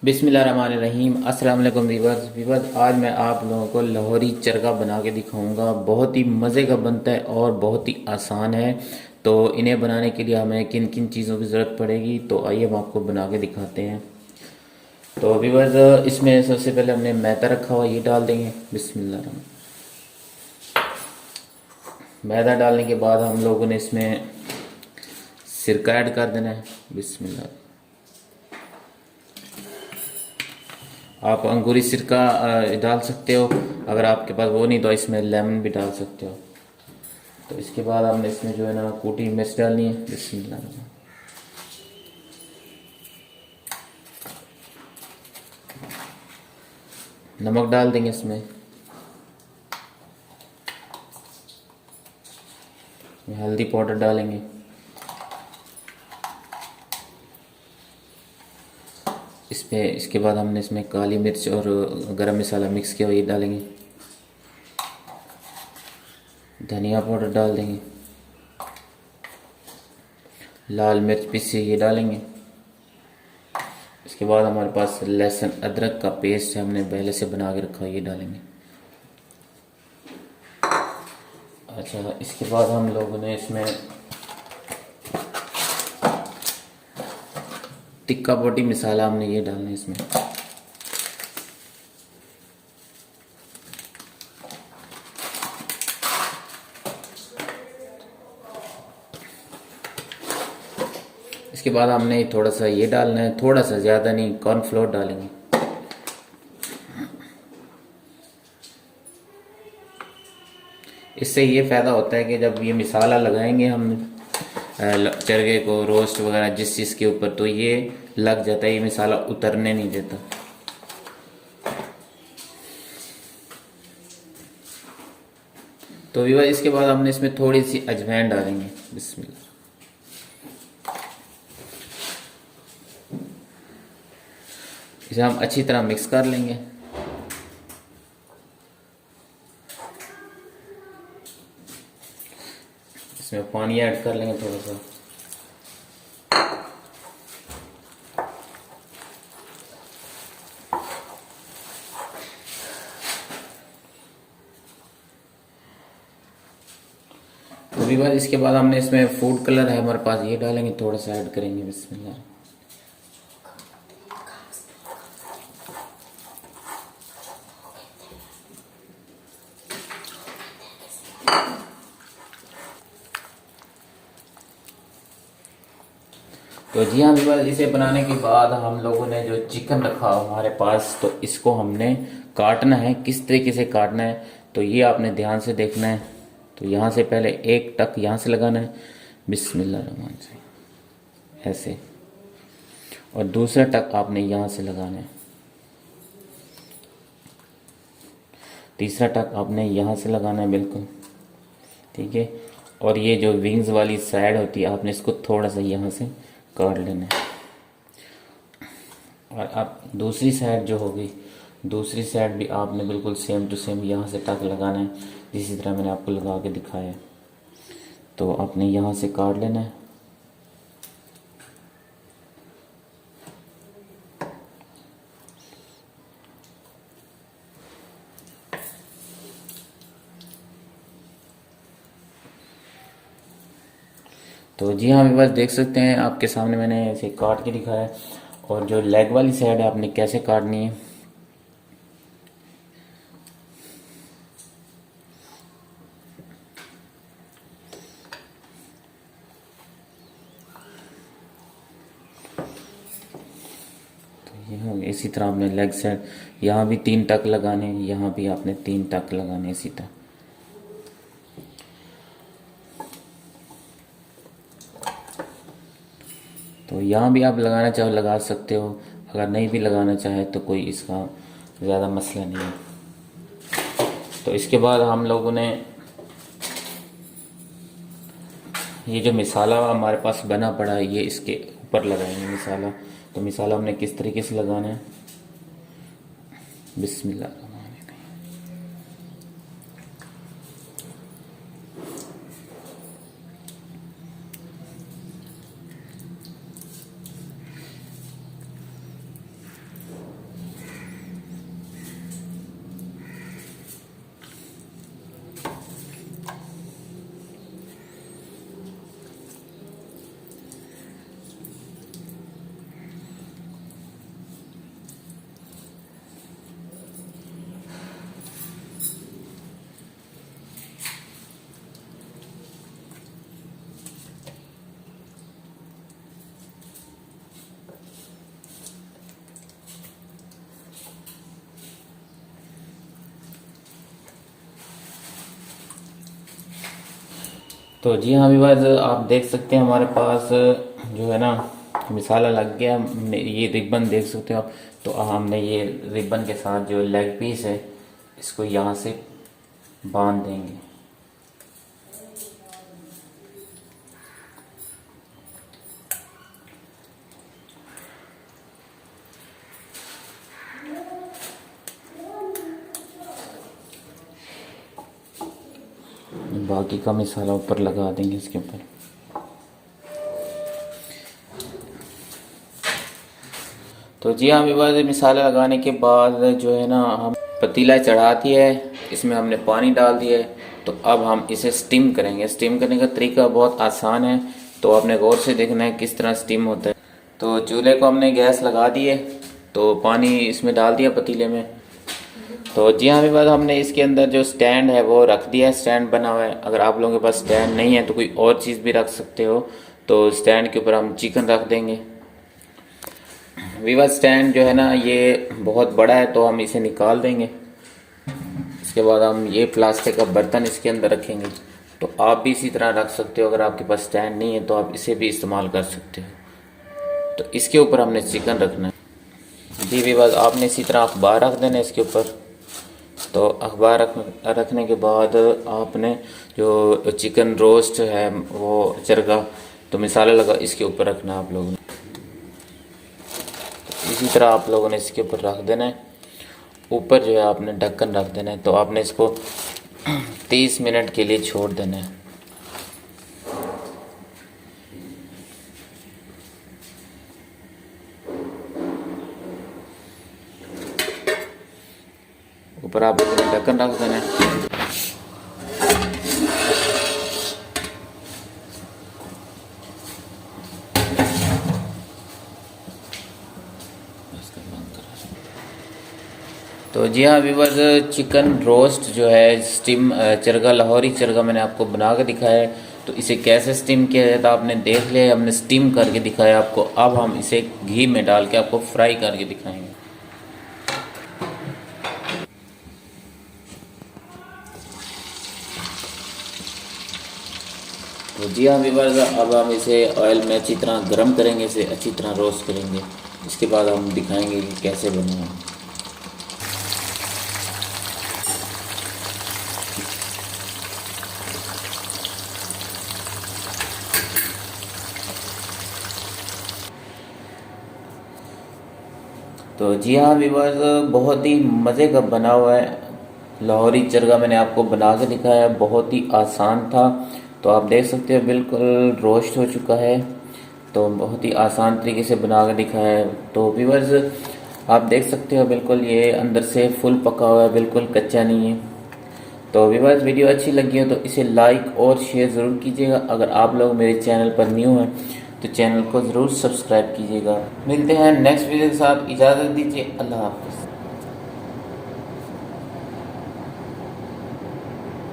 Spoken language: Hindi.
बिस्मिल्लाहिर्रहमानिर्रहीम। अस्सलाम वालेकुम वीवर्स। आज मैं आप लोगों को लाहौरी चरगा बना के दिखाऊंगा। बहुत ही मज़े का बनता है और बहुत ही आसान है। तो इन्हें बनाने के लिए हमें किन किन चीज़ों की ज़रूरत पड़ेगी, तो आइए हम आपको बना के दिखाते हैं। तो वीवर्स, इसमें सबसे पहले हमने मैदा रखा हुआ, ये डाल देंगे। बिस्मिल्लाह। मैदा डालने के बाद हम लोगों ने इसमें सिरका ऐड कर देना है। बिस्मिल्लाह। आप अंगूरी सिरका डाल सकते हो, अगर आपके पास वो नहीं तो इसमें लेमन भी डाल सकते हो। तो इसके बाद हमने इसमें जो है ना कूटी मिर्च डालनी है। बिस्मिल्लाह। नमक डाल देंगे इसमें, हल्दी पाउडर डालेंगे, इसमें इसके बाद हमने इसमें काली मिर्च और गरम मसाला मिक्स किया हुआ ये डालेंगे। धनिया पाउडर डाल देंगे, लाल मिर्च पीसी ये डालेंगे। इसके बाद हमारे पास लहसुन अदरक का पेस्ट है, हमने पहले से बना के रखा है, ये डालेंगे। अच्छा, इसके बाद हम लोगों ने इसमें टिक्का बोटी मसाला हमने ये डालना है इसमें। इसके बाद हमने थोड़ा सा ये डालना है, थोड़ा सा, ज़्यादा नहीं, कॉर्नफ्लोर डालेंगे। इससे ये फ़ायदा होता है कि जब ये मसाला लगाएंगे हम चरगे को, रोस्ट वगैरह जिस चीज़ के ऊपर, तो ये लग जाता है, ये मसाला उतरने नहीं देता। तो विवाह, इसके बाद हमने इसमें थोड़ी सी अजवाइन डालेंगे। बिस्मिल्लाह। इसे हम अच्छी तरह मिक्स कर लेंगे। इसमें पानी ऐड कर लेंगे थोड़ा सा। तो विवाह, इसके बाद हमने इसमें फूड कलर है हमारे पास, ये डालेंगे, थोड़ा सा ऐड करेंगे। बिस्मिल्लाह। तो जी हाँ विवाह, इसे बनाने के बाद हम लोगों ने जो चिकन रखा हमारे पास, तो इसको हमने काटना है। किस तरीके से काटना है तो ये आपने ध्यान से देखना है। तो यहाँ से पहले एक टक यहाँ से लगाना है, बिस्मिल्लाह रहमान से, ऐसे। और दूसरा टक आपने यहाँ से लगाना है, तीसरा टक आपने यहाँ से लगाना है, बिल्कुल ठीक है। और ये जो विंग्स वाली साइड होती है, आपने इसको थोड़ा सा यहाँ से काट लेना है। और अब दूसरी साइड जो होगी, दूसरी साइड भी आपने बिल्कुल सेम टू सेम यहाँ से टक लगाना है, जिसी तरह मैंने आपको लगा के दिखाया है। तो आपने यहाँ से काट लेना है। तो जी हाँ, बस देख सकते हैं आपके सामने मैंने ऐसे काट के दिखाया है। और जो लेग वाली साइड है आपने कैसे काटनी है, यहाँ इसी तरह आपने लेग साइड, यहाँ भी 3 टक लगाने, यहाँ भी आपने 3 टक लगाने, इसी तरह। तो यहाँ भी आप लगाना चाहो लगा सकते हो, अगर नहीं भी लगाना चाहे तो कोई इसका ज़्यादा मसला नहीं है। तो इसके बाद हम लोगों ने ये जो मसाला हमारे पास बना पड़ा है, ये इसके ऊपर लगाएंगे मसाला। तो मसाला हमने किस तरीके से लगाना है, बिस्मिल्लाह। तो जी हाँ व्यूअर्स, आप देख सकते हैं हमारे पास जो है ना मसाला लग गया। ये रिबन देख सकते हो आप। तो हमने ये रिबन के साथ जो लेग पीस है इसको यहाँ से बांध देंगे। बाकी का मसाला ऊपर लगा देंगे इसके ऊपर। तो जी हाँ विवाद, मसाला लगाने के बाद जो है ना हम पतीला चढ़ा दिया है, इसमें हमने पानी डाल दिया है। तो अब हम इसे स्टीम करेंगे। स्टीम करने का तरीका बहुत आसान है, तो आपने गौर से देखना है किस तरह स्टीम होता है। तो चूल्हे को हमने गैस लगा दी है, तो पानी इसमें डाल दिया पतीले में। तो जी हाँ विवाद, हमने इसके अंदर जो स्टैंड है वो रख दिया है, स्टैंड बना हुआ है। अगर आप लोगों के पास स्टैंड नहीं है तो कोई और चीज़ भी रख सकते हो। तो स्टैंड के ऊपर हम चिकन रख देंगे। विवाद स्टैंड जो है ना ये बहुत बड़ा है, तो हम इसे निकाल देंगे। इसके बाद हम ये प्लास्टिक का बर्तन इसके अंदर रखेंगे। तो आप भी इसी तरह रख सकते हो। अगर आपके पास स्टैंड नहीं है तो आप इसे भी इस्तेमाल कर सकते हो। तो इसके ऊपर हमने चिकन रखना है। जी विवाद, आपने इसी तरह अखबार रख देना है इसके ऊपर। तो अखबार रखने के बाद आपने जो चिकन रोस्ट है वो चरगा तो मसाला लगा इसके ऊपर रखना है आप लोगों ने। तो इसी तरह आप लोगों ने इसके ऊपर रख देना है। ऊपर जो है आपने ढक्कन रख देना है। तो आपने इसको 30 मिनट के लिए छोड़ देना है। ऊपर आप लोगों ने ढक्कन रख देना है। तो जी हाँ व्यूअर्स, चिकन रोस्ट जो है स्टीम चरगा, लाहौरी चरगा मैंने आपको बना के दिखाया है। तो इसे कैसे स्टीम किया जाता है आपने देख लिया, हमने स्टीम करके दिखाया आपको। अब हम इसे घी में डाल के आपको फ्राई करके दिखाएंगे। तो जी हाँ व्यूअर्स, अब हम इसे ऑयल में अच्छी तरह गर्म करेंगे, इसे अच्छी तरह रोस्ट करेंगे। इसके बाद हम दिखाएंगे कि कैसे बना है। तो जी हाँ व्यूअर्स, बहुत ही मज़े का बना हुआ है लाहौरी चरगा मैंने आपको बना के दिखाया है। बहुत ही आसान था। तो आप देख सकते हो बिल्कुल रोस्ट हो चुका है। तो बहुत ही आसान तरीके से बना के दिखाया है। तो व्यूअर्स आप देख सकते हो बिल्कुल ये अंदर से फुल पका हुआ है, बिल्कुल कच्चा नहीं है। तो व्यूअर्स वीडियो अच्छी लगी हो तो इसे लाइक और शेयर ज़रूर कीजिएगा। अगर आप लोग मेरे चैनल पर न्यू हैं तो चैनल को ज़रूर सब्सक्राइब कीजिएगा। मिलते हैं नेक्स्ट वीडियो के साथ, इजाज़त दीजिए। अल्लाह हाफ़िज़।